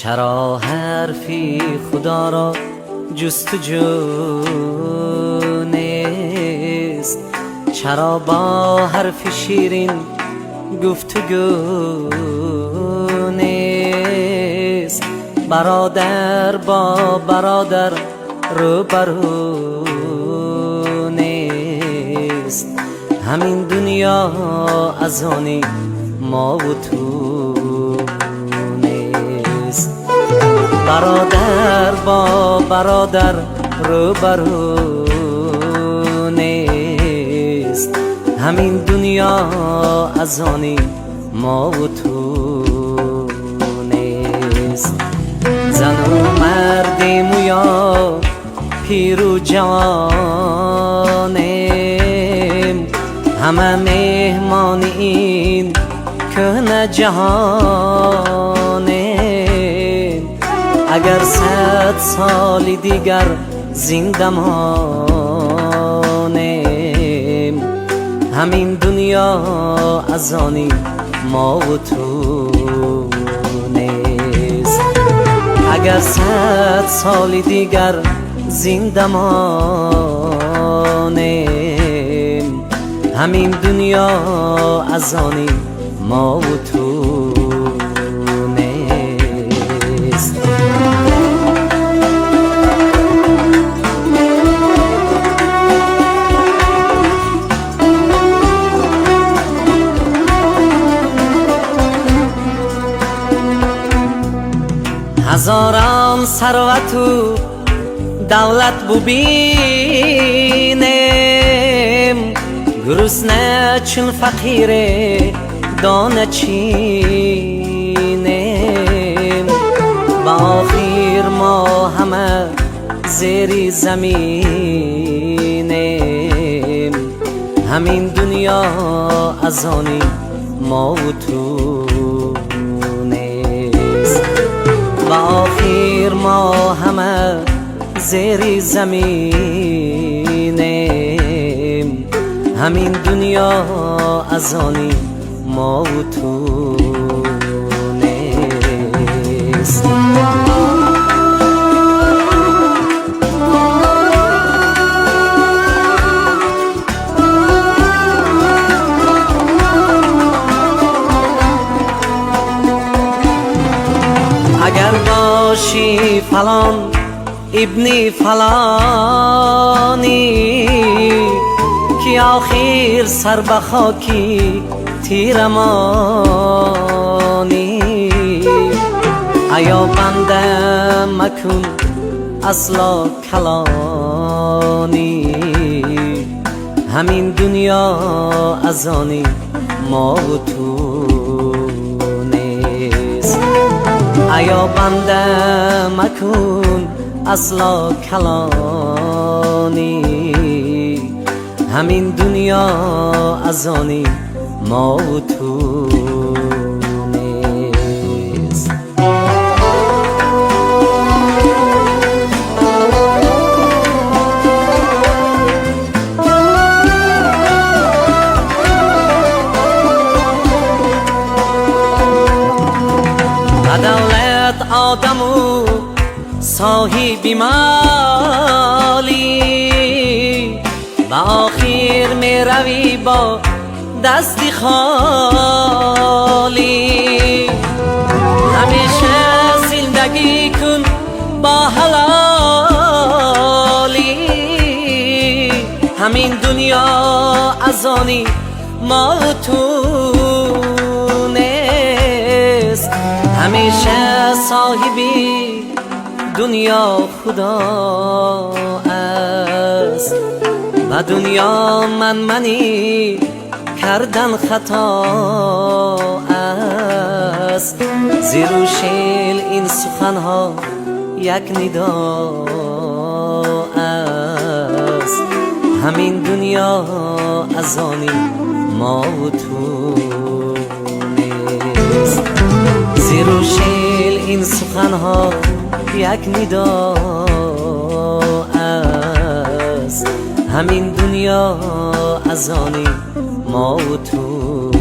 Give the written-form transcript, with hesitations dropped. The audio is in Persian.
چرا حرفی خدا را جستجو نیست؟ چرا با حرف شیرین گفتگو نیست؟ برادر با برادر روبرو نیست؟ همین دنیا از آنی ما و تو نیست. برادر با برادر روبرو نیست. همین دنیا از آنی ما و تو نیست. زن و مردیم و یا پیر و جوانیم، همه مهمان این کهنه جهانیم. اگر 100 سال دیگر زنده مانیم، همین دنیا از آنی ما و تو نیست. اگر 100 سال دیگر زنده مانیم، همین دنیا از آنی ما و تو نیست. هزاران ثروت و دولت ببینیم، گرسنه چون فقیر دانه چینیم. با آخر ما همه زیر زمینیم، همین دنیا از آنی ما و تو نیست. با آخر ما همه زیر زمینیم، همین دنیا از آنی ما و تو نیست. اگر باشی فلان ابن فلانی، که آخر سر به خاکی تیرمانی. ایا بنده مکن اصلا کلانی، همین دنیا از آنی ما و تو نیست. ایا بنده مکن اصلا کلانی، همین دنیا از آنی ما و تو نیست. دولت آدم و صاحب مالی، با آخر می روی با دستی خالی. همیشه زندگی کن با حلالی، همین دنیا از آنی ما و تو نیست. همیشه صاحبی دنیا خدا است، و دنیا منی کردن خطا است. زیر و شیل این سخنها یک ندا است، همین دنیا از آنی ما و تو نیست. زیر و شیل این سخنها یک ندا است، همین دنیا از آنی ما و تو